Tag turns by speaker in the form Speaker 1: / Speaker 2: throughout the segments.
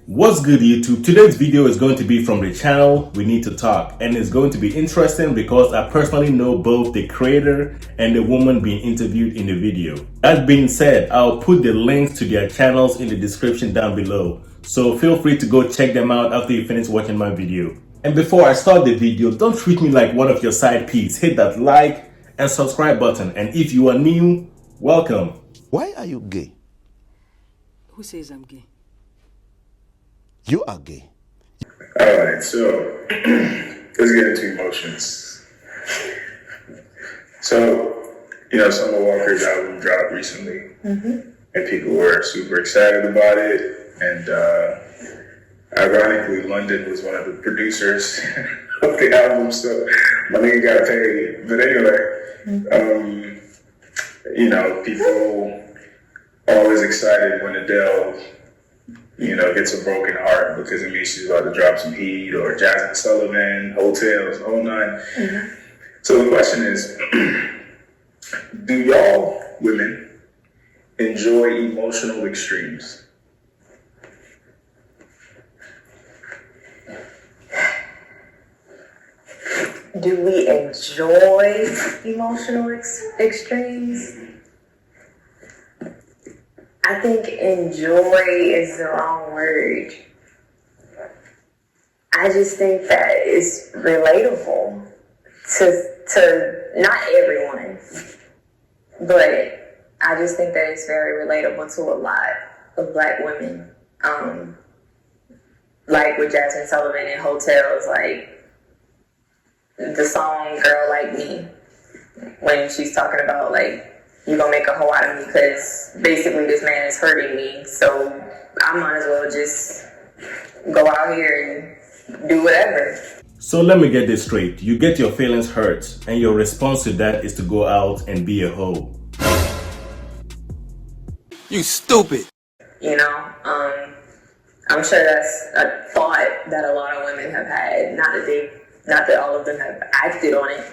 Speaker 1: What's good, YouTube? Today's video is going to be from the channel We Need to Talk, and it's going to be interesting because I personally know both the creator and the woman being interviewed in the video. That being said, I'll put the links to their channels in the description down below, so feel free to go check them out after you finish watching my video. And before I start the video, don't treat me like one of your side peas. Hit that like and subscribe button, and if you are new, welcome.
Speaker 2: Why are you gay?
Speaker 3: Who says I'm gay?
Speaker 2: You are gay.
Speaker 4: All right, so let's get into emotions. So, Summer Walker's album dropped recently, and people were super excited about it. And ironically, London was one of the producers of the album, so my nigga got paid. But anyway, people always excited when Adele gets a broken heart because it means she's about to drop some heat, or Jasmine Sullivan, Hotels, the whole nine. So the question is, do y'all women enjoy emotional extremes?
Speaker 5: Do we enjoy emotional extremes? I think enjoy is the wrong word. I just think that it's relatable to not everyone, but I just think that it's very relatable to a lot of Black women. Like with Jasmine Sullivan in Hotels, like the song Girl Like Me, when she's talking about like, you're gonna make a hoe out of me because basically this man is hurting me, so I might as well just go out here and do whatever.
Speaker 1: So let me get this straight. You get your feelings hurt, and your response to that is to go out and be a hoe.
Speaker 3: You stupid.
Speaker 5: I'm sure that's a thought that a lot of women have had. Not that all of them have acted on it,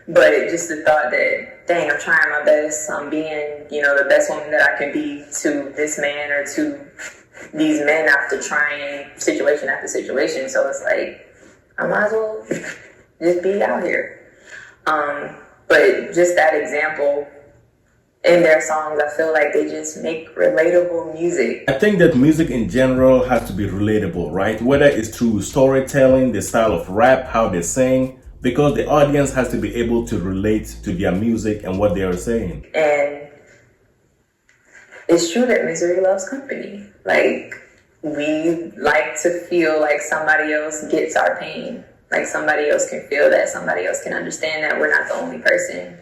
Speaker 5: but just the thought that, dang, I'm trying my best. I'm being, the best woman that I can be to this man or to these men after trying situation after situation. So it's like, I might as well just be out here. But just that example, in their songs, I feel like they just make relatable music.
Speaker 1: I think that music in general has to be relatable, right? Whether it's through storytelling, the style of rap, how they sing, because the audience has to be able to relate to their music and what they are saying.
Speaker 5: And it's true that misery loves company. Like, we like to feel like somebody else gets our pain. Like somebody else can feel that, somebody else can understand that we're not the only person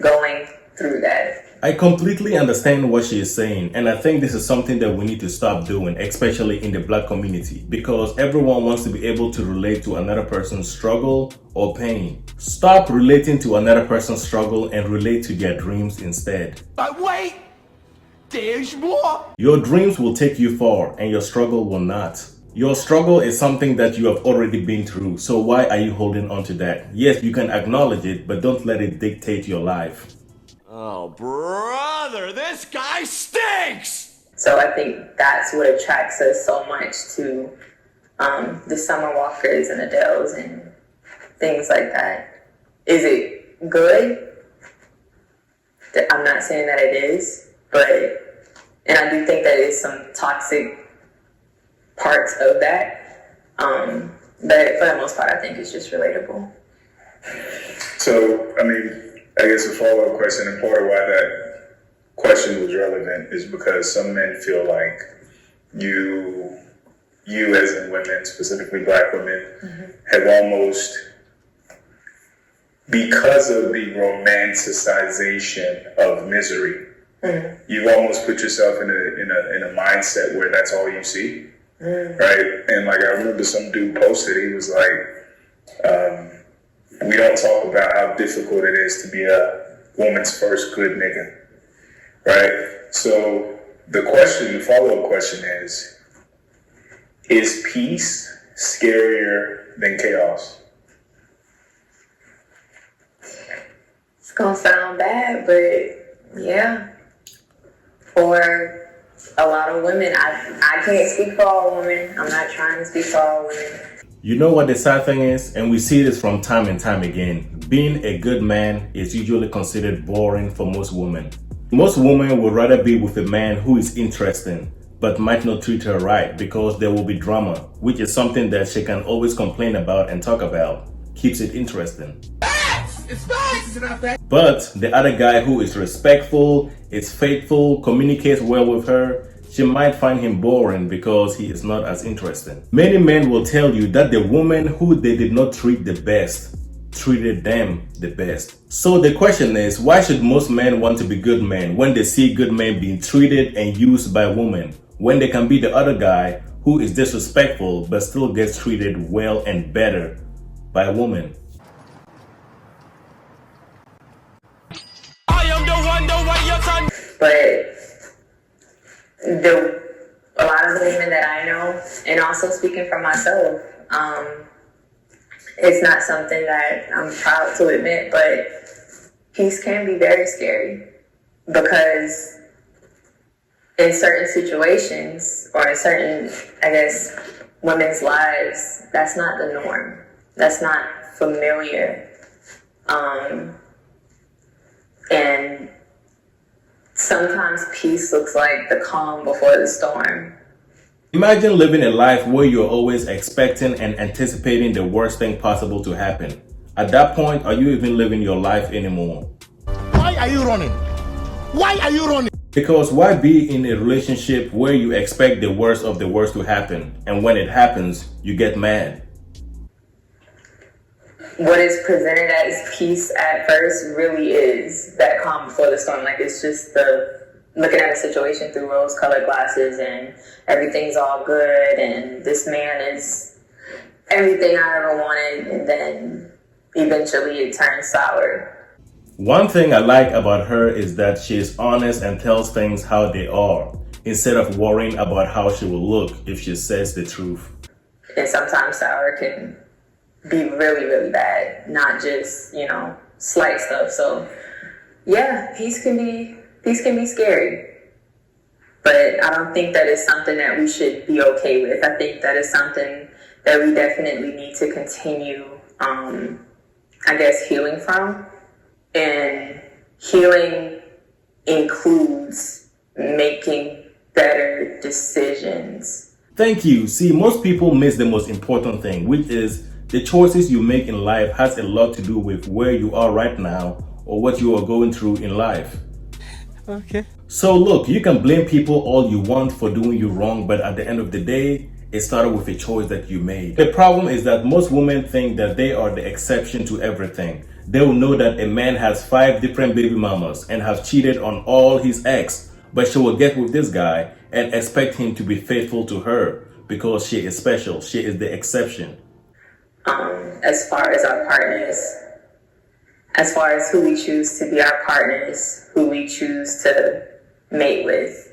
Speaker 5: going through that.
Speaker 1: I completely understand what she is saying, and I think this is something that we need to stop doing, especially in the Black community, because everyone wants to be able to relate to another person's struggle or pain. Stop relating to another person's struggle and relate to their dreams instead.
Speaker 3: But wait! There's more!
Speaker 1: Your dreams will take you far, and your struggle will not. Your struggle is something that you have already been through, so why are you holding on to that? Yes, you can acknowledge it, but don't let it dictate your life.
Speaker 3: Oh, brother, this guy stinks!
Speaker 5: So I think that's what attracts us so much to the Summer Walkers and Adeles and things like that. Is it good? I'm not saying that it is, and I do think that there's some toxic parts of that. But for the most part, I think it's just relatable.
Speaker 4: So, I guess a follow-up question, and part of why that question was relevant is because some men feel like you as in women, specifically Black women, have almost, because of the romanticization of misery, you've almost put yourself in a mindset where that's all you see, right? And like I remember some dude posted, he was like, we don't talk about how difficult it is to be a woman's first good nigga, right? So the follow-up question is peace scarier than chaos? It's
Speaker 5: gonna sound bad, but yeah. For a lot of women, I can't speak for all women. I'm not trying to speak for all women.
Speaker 1: You know what the sad thing is? And we see this from time and time again. Being a good man is usually considered boring for most women. Most women would rather be with a man who is interesting, but might not treat her right because there will be drama, which is something that she can always complain about and talk about. Keeps it interesting.
Speaker 3: It's facts! It's not facts!
Speaker 1: But the other guy who is respectful, is faithful, communicates well with her, she might find him boring because he is not as interesting. Many men will tell you that the woman who they did not treat the best treated them the best. So the question is, why should most men want to be good men when they see good men being treated and used by women, when they can be the other guy who is disrespectful but still gets treated well and better by a woman?
Speaker 3: I am the one, the way your son.
Speaker 5: But a lot of the women that I know, and also speaking for myself, it's not something that I'm proud to admit, but peace can be very scary because in certain situations or in certain, I guess, women's lives, that's not the norm. That's not familiar. And sometimes peace looks like the calm before the storm.
Speaker 1: Imagine living a life where you're always expecting and anticipating the worst thing possible to happen. At that point, are you even living your life anymore?
Speaker 2: Why are you running? Why are you running?
Speaker 1: Because why be in a relationship where you expect the worst of the worst to happen, and when it happens, you get mad?
Speaker 5: What is presented as peace at first really is that calm before the storm. Like, it's just the looking at a situation through rose-colored glasses and everything's all good and this man is everything I ever wanted, and then eventually it turns sour.
Speaker 1: One thing I like about her is that she is honest and tells things how they are, instead of worrying about how she will look if she says the truth.
Speaker 5: And sometimes sour can be really, really bad, not just, slight stuff. So yeah, peace can be scary. But I don't think that is something that we should be okay with. I think that is something that we definitely need to continue, healing from. And healing includes making better decisions.
Speaker 1: Thank you. See, most people miss the most important thing, which is the choices you make in life has a lot to do with where you are right now or what you are going through in life.
Speaker 2: Okay.
Speaker 1: So look, you can blame people all you want for doing you wrong, but at the end of the day, it started with a choice that you made. The problem is that most women think that they are the exception to everything. They will know that a man has 5 different baby mamas and has cheated on all his ex, but she will get with this guy and expect him to be faithful to her because she is special. She is the exception.
Speaker 5: As far as our partners, as far as who we choose to be our partners, who we choose to mate with,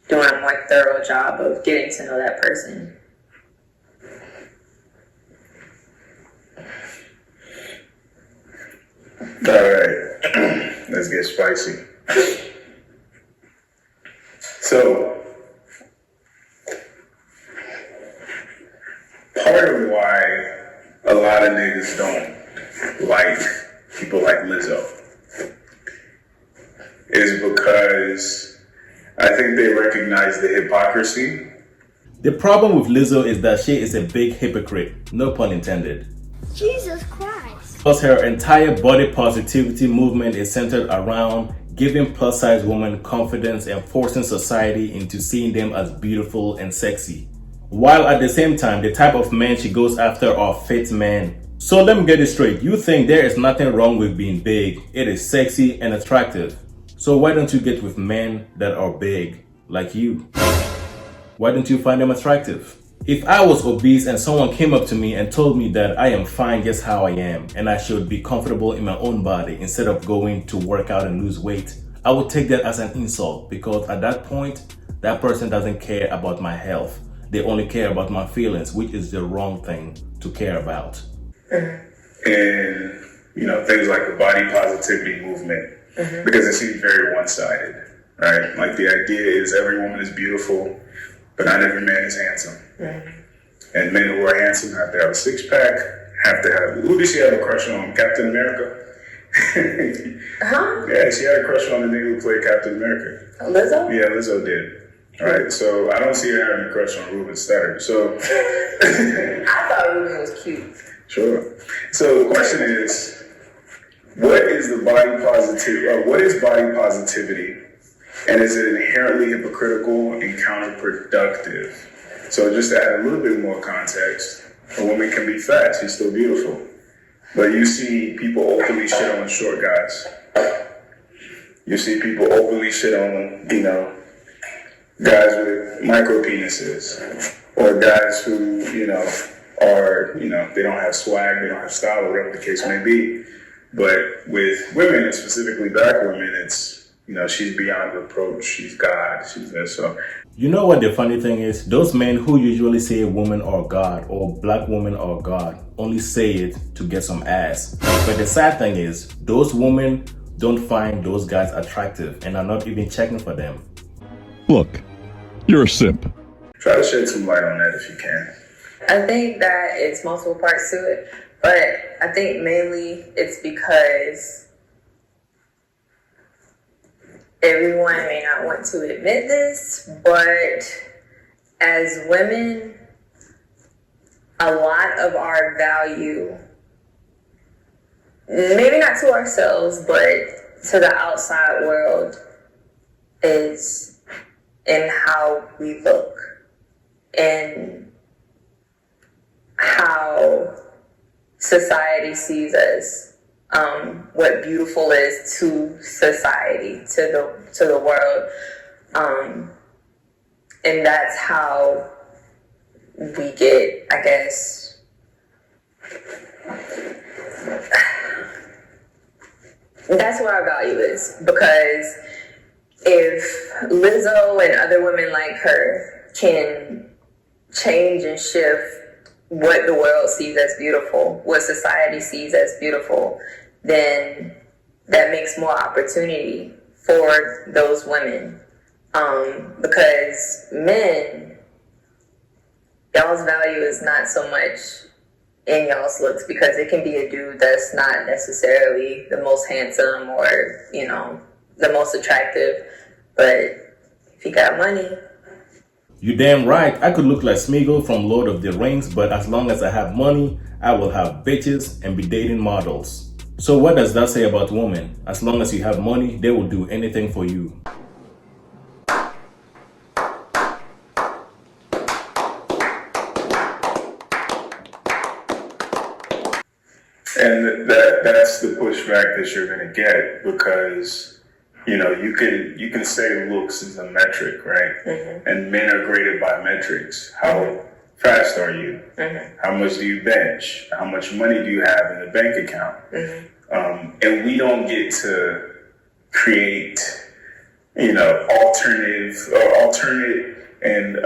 Speaker 5: doing a more thorough job of getting to know that person.
Speaker 4: All right, let's get spicy. So, part of why a lot of niggas don't like people like Lizzo is because I think they recognize the hypocrisy.
Speaker 1: The problem with Lizzo is that she is a big hypocrite, no pun intended.
Speaker 6: Jesus Christ.
Speaker 1: Because her entire body positivity movement is centered around giving plus-size women confidence and forcing society into seeing them as beautiful and sexy. While at the same time, the type of men she goes after are fit men. So let me get it straight. You think there is nothing wrong with being big. It is sexy and attractive. So why don't you get with men that are big, like you? Why don't you find them attractive? If I was obese and someone came up to me and told me that I am fine just how I am and I should be comfortable in my own body instead of going to work out and lose weight, I would take that as an insult, because at that point, that person doesn't care about my health. They only care about my feelings, which is the wrong thing to care about.
Speaker 4: And, things like the body positivity movement, because it seems very one-sided. right? Like the idea is every woman is beautiful, but not every man is handsome. And men who are handsome have to have a six-pack, have to have, who did she have a crush on? Captain America? Yeah, she had a crush on the nigga who played Captain America.
Speaker 5: Lizzo?
Speaker 4: Yeah, Lizzo did. All right, so I don't see her having a crush on Ruben Studdard. So
Speaker 5: I thought Ruben was cute.
Speaker 4: Sure. So the question is, what is body positivity, and is it inherently hypocritical and counterproductive? So just to add a little bit more context, a woman can be fat, she's still beautiful. But you see people openly shit on short guys. You see people openly shit on, guys with micro penises, or guys who, are, they don't have swag, they don't have style, or whatever the case may be. But with women, and specifically black women, it's, she's beyond reproach, she's God, she's this. So,
Speaker 1: you know what the funny thing is? Those men who usually say women are God or black women are God only say it to get some ass. But the sad thing is, those women don't find those guys attractive and are not even checking for them.
Speaker 6: Look, you're a simp.
Speaker 4: Try to shed some light on that if you can.
Speaker 5: I think that it's multiple parts to it, but I think mainly it's because everyone may not want to admit this, but as women, a lot of our value, maybe not to ourselves, but to the outside world, is in how we look and how society sees us. What beautiful is to society, to the world, and that's how we get, I guess, that's where our value is. Because if Lizzo and other women like her can change and shift what the world sees as beautiful, what society sees as beautiful, then that makes more opportunity for those women. Because men, y'all's value is not so much in y'all's looks, because it can be a dude that's not necessarily the most handsome or, the most attractive, but if he got money.
Speaker 1: You damn right, I could look like Smeagol from Lord of the Rings, but as long as I have money, I will have bitches and be dating models. So what does that say about women? As long as you have money, they will do anything for you.
Speaker 4: And that's the pushback that you're going to get, because you can say looks is a metric, right? Mm-hmm. And men are graded by metrics. How fast are you? Mm-hmm. How much do you bench? How much money do you have in the bank account? Mm-hmm. And we don't get to create, alternate and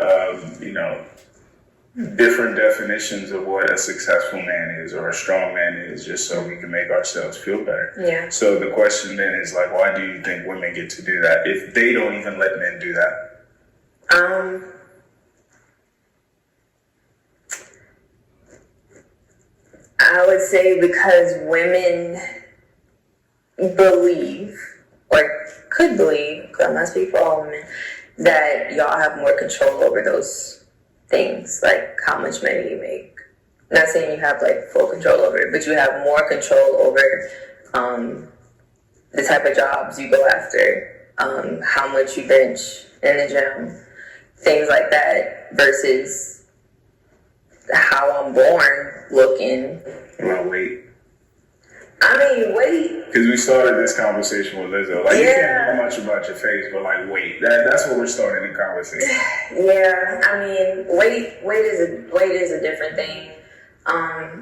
Speaker 4: different definitions of what a successful man is or a strong man is, just so we can make ourselves feel better.
Speaker 5: Yeah. So
Speaker 4: the question then is, like, why do you think women get to do that if they don't even let men do that?
Speaker 5: I would say because women believe, or could believe, because I must speak for all women, that y'all have more control over those things, like how much money you make. Not saying you have like full control over it, but you have more control over the type of jobs you go after, how much you bench in the gym, things like that, versus how I'm born looking.
Speaker 4: Well, wait.
Speaker 5: I mean, wait.
Speaker 4: Because we started this conversation with Lizzo. Like, you can't know much about your face, but like, wait. That's what we're starting the conversation.
Speaker 5: Yeah, I mean, weight is a different thing.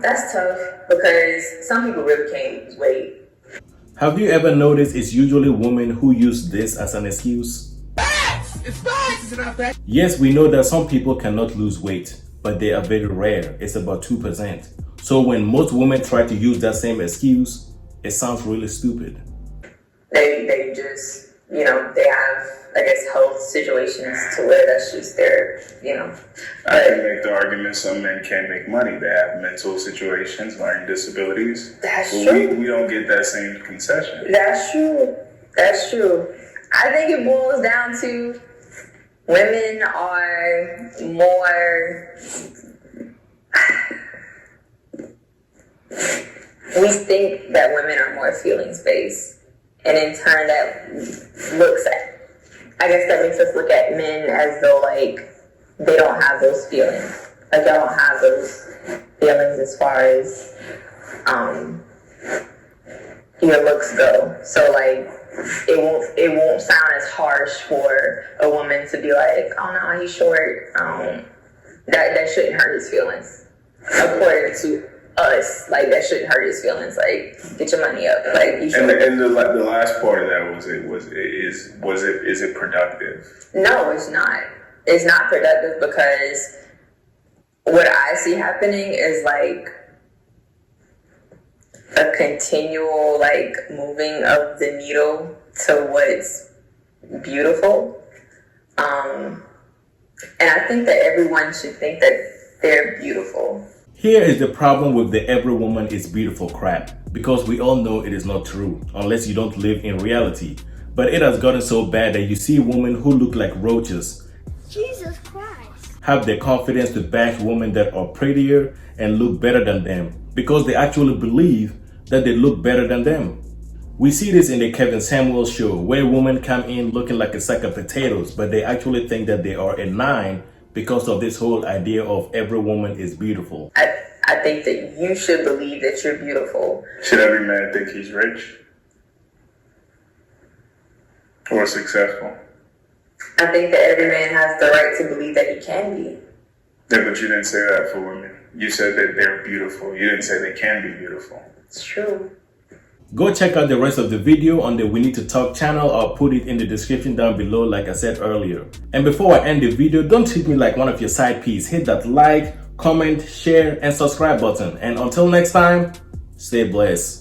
Speaker 5: That's tough, because some people really can't lose weight.
Speaker 1: Have you ever noticed it's usually women who use this as an excuse?
Speaker 3: Facts! It's facts! Is it not facts?
Speaker 1: Yes, we know that some people cannot lose weight, but they are very rare. It's about 2%. So when most women try to use that same excuse, it sounds really stupid.
Speaker 5: They just you know, they have, I guess, health situations to where that's just their, you know.
Speaker 4: I can make the argument some men can't make money. They have mental situations, learning disabilities.
Speaker 5: That's
Speaker 4: but
Speaker 5: true.
Speaker 4: We don't get that same concession.
Speaker 5: That's true. That's true. I think it boils down to women are more... we think that women are more feelings-based. And in turn, that looks at, I guess that makes us look at men as though, like, they don't have those feelings. Like, y'all don't have those feelings as far as your looks go. So, like, it won't sound as harsh for a woman to be like, oh, no, he's short. That shouldn't hurt his feelings. According to us, like, that shouldn't hurt his feelings. Like, get your money up. Like, you should.
Speaker 4: And the last part of that is it productive?
Speaker 5: No, it's not. It's not productive because what I see happening is like a continual like moving of the needle to what's beautiful. And I think that everyone should think that they're beautiful.
Speaker 1: Here is the problem with the every woman is beautiful crap, because we all know it is not true unless you don't live in reality. But it has gotten so bad that you see women who look like roaches,
Speaker 3: Jesus Christ.
Speaker 1: have the confidence to bash women that are prettier and look better than them because they actually believe that they look better than them. We see this in the Kevin Samuels show where women come in looking like a sack of potatoes, but they actually think that they are a 9 because of this whole idea of every woman is beautiful.
Speaker 5: I think that you should believe that you're beautiful.
Speaker 4: Should every man think he's rich or successful?
Speaker 5: I think that every man has the right to believe that he can be.
Speaker 4: Yeah, but you didn't say that for women. You said that they're beautiful. You didn't say they can be beautiful.
Speaker 5: It's true.
Speaker 1: Go check out the rest of the video on the We Need to Talk channel. I'll put it in the description down below like I said earlier. And before I end the video, don't treat me like one of your side piece. Hit that like, comment, share, and subscribe button. And until next time, stay blessed.